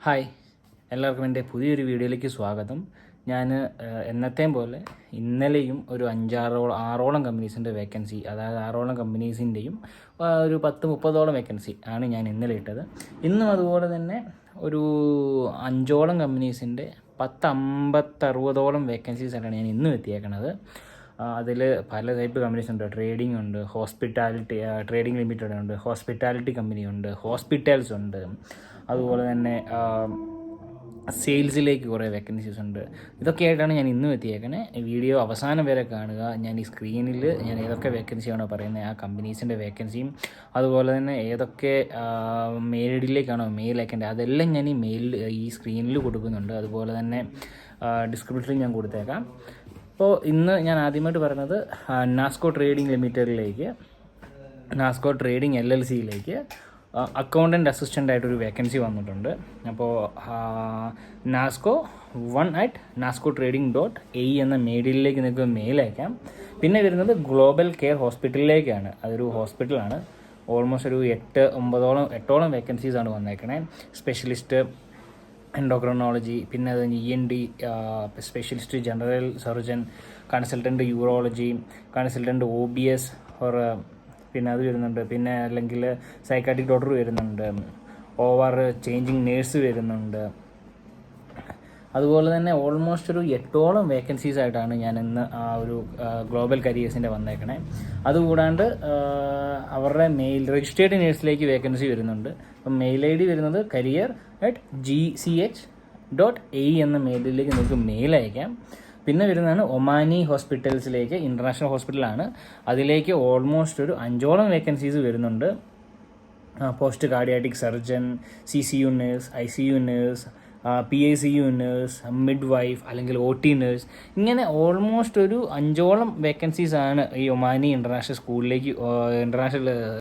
Hi, എല്ലാവർക്കും എൻ്റെ പുതിയൊരു വീഡിയോയിലേക്ക് സ്വാഗതം. ഞാൻ എന്നത്തെയും പോലെ ഇന്നലെയും ഒരു 6ഓളം കമ്പനീസിൻ്റെ വേക്കൻസി, അതായത് 6ഓളം കമ്പനീസിൻ്റെയും ഒരു 10-30ഓളം വേക്കൻസി ആണ് ഞാൻ ഇന്നലെ ഇട്ടത്. ഇന്നും അതുപോലെ തന്നെ ഒരു 5ഓളം കമ്പനീസിൻ്റെ 10-50-60ഓളം വേക്കൻസീസായിട്ടാണ് ഞാൻ ഇന്നും എത്തിയേക്കണത്. അതിൽ പല ടൈപ്പ് കമ്പനീസ് ഉണ്ട്. ട്രേഡിംഗ് ഉണ്ട്, ഹോസ്പിറ്റാലിറ്റി, ട്രേഡിംഗ് ലിമിറ്റഡ് ഉണ്ട്, ഹോസ്പിറ്റാലിറ്റി കമ്പനി ഉണ്ട്, ഹോസ്പിറ്റൽസ് ഉണ്ട്, അതുപോലെ തന്നെ സെയിൽസിലേക്ക് കുറേ വേക്കൻസീസ് ഉണ്ട്. ഇതൊക്കെ ആയിട്ടാണ് ഞാൻ ഇന്നും എത്തിയേക്കണേ. വീഡിയോ അവസാനം വരെ കാണുക. ഞാൻ ഈ സ്ക്രീനിൽ ഞാൻ ഏതൊക്കെ വേക്കൻസിയാണോ പറയുന്നത് ആ കമ്പനീസിൻ്റെ വേക്കൻസിയും അതുപോലെ തന്നെ ഏതൊക്കെ മെയിൽ ഐ ഡിയിലേക്കാണോ മെയിൽ അയക്കേണ്ടത് അതെല്ലാം ഞാൻ ഈ സ്ക്രീനിൽ കൊടുക്കുന്നുണ്ട്. അതുപോലെ തന്നെ ഡിസ്ക്രിപ്ഷനിൽ ഞാൻ കൊടുത്തേക്കാം. അപ്പോൾ ഇന്ന് ഞാൻ ആദ്യമായിട്ട് പറയുന്നത് നാസ്കോ ട്രേഡിംഗ് ലിമിറ്റഡിലേക്ക്, നാസ്കോ ട്രേഡിംഗ് LLCയിലേക്ക് അക്കൗണ്ടൻറ്റ് അസിസ്റ്റൻ്റ് ആയിട്ടൊരു വേക്കൻസി വന്നിട്ടുണ്ട്. അപ്പോൾ നാസ്കോ 1@nascotrading.ae എന്ന മെയിലിലേക്ക് നിങ്ങൾക്ക് മെയിൽ അയക്കാം. പിന്നെ വരുന്നത് ഗ്ലോബൽ കെയർ ഹോസ്പിറ്റലിലേക്കാണ്. അതൊരു ഹോസ്പിറ്റലാണ്. ഓൾമോസ്റ്റ് ഒരു 8ഓളം വേക്കൻസീസാണ് വന്നേക്കണേ. സ്പെഷ്യലിസ്റ്റ് എൻഡോക്രിനോളജി, പിന്നെ അത് ENT specialist, general surgeon, consultant urology, consultant OBS പിന്നെ അത് വരുന്നുണ്ട്. പിന്നെ അല്ലെങ്കിൽ സൈക്കാട്രിക് ഡോക്ടർ വരുന്നുണ്ട്, OR ചേഞ്ചിങ് നേഴ്സ് വരുന്നുണ്ട്. അതുപോലെ തന്നെ ഓൾമോസ്റ്റ് ഒരു 8ഓളം വേക്കൻസീസ് ആയിട്ടാണ് ഞാൻ ഇന്ന് ആ ഒരു ഗ്ലോബൽ കരിയേഴ്സിൻ്റെ വന്നേക്കണേ. അതുകൂടാണ്ട് അവരുടെ രജിസ്ട്രേഡ് നേഴ്സിലേക്ക് വേക്കൻസി വരുന്നുണ്ട്. അപ്പം മെയിൽ ID വരുന്നത് career@gch.ae എന്ന മെയിലിലേക്ക് നിങ്ങൾക്ക് മെയിൽ അയക്കാം. പിന്നെ വരുന്നതാണ് ഒമാനി ഹോസ്പിറ്റൽസിലേക്ക്, ഇൻ്റർനാഷണൽ ഹോസ്പിറ്റലാണ്. അതിലേക്ക് ഓൾമോസ്റ്റ് ഒരു 5ഓളം വേക്കൻസീസ് വരുന്നുണ്ട്. Post cardiac surgeon, CCU nurse, ICU nurse, PICU nurse, midwife അല്ലെങ്കിൽ OT നേഴ്സ്, ഇങ്ങനെ ഓൾമോസ്റ്റ് ഒരു 5ഓളം വേക്കൻസീസാണ് ഈ ഒമാനി ഇൻ്റർനാഷണൽ സ്കൂളിലേക്ക്, ഇൻ്റർനാഷണൽ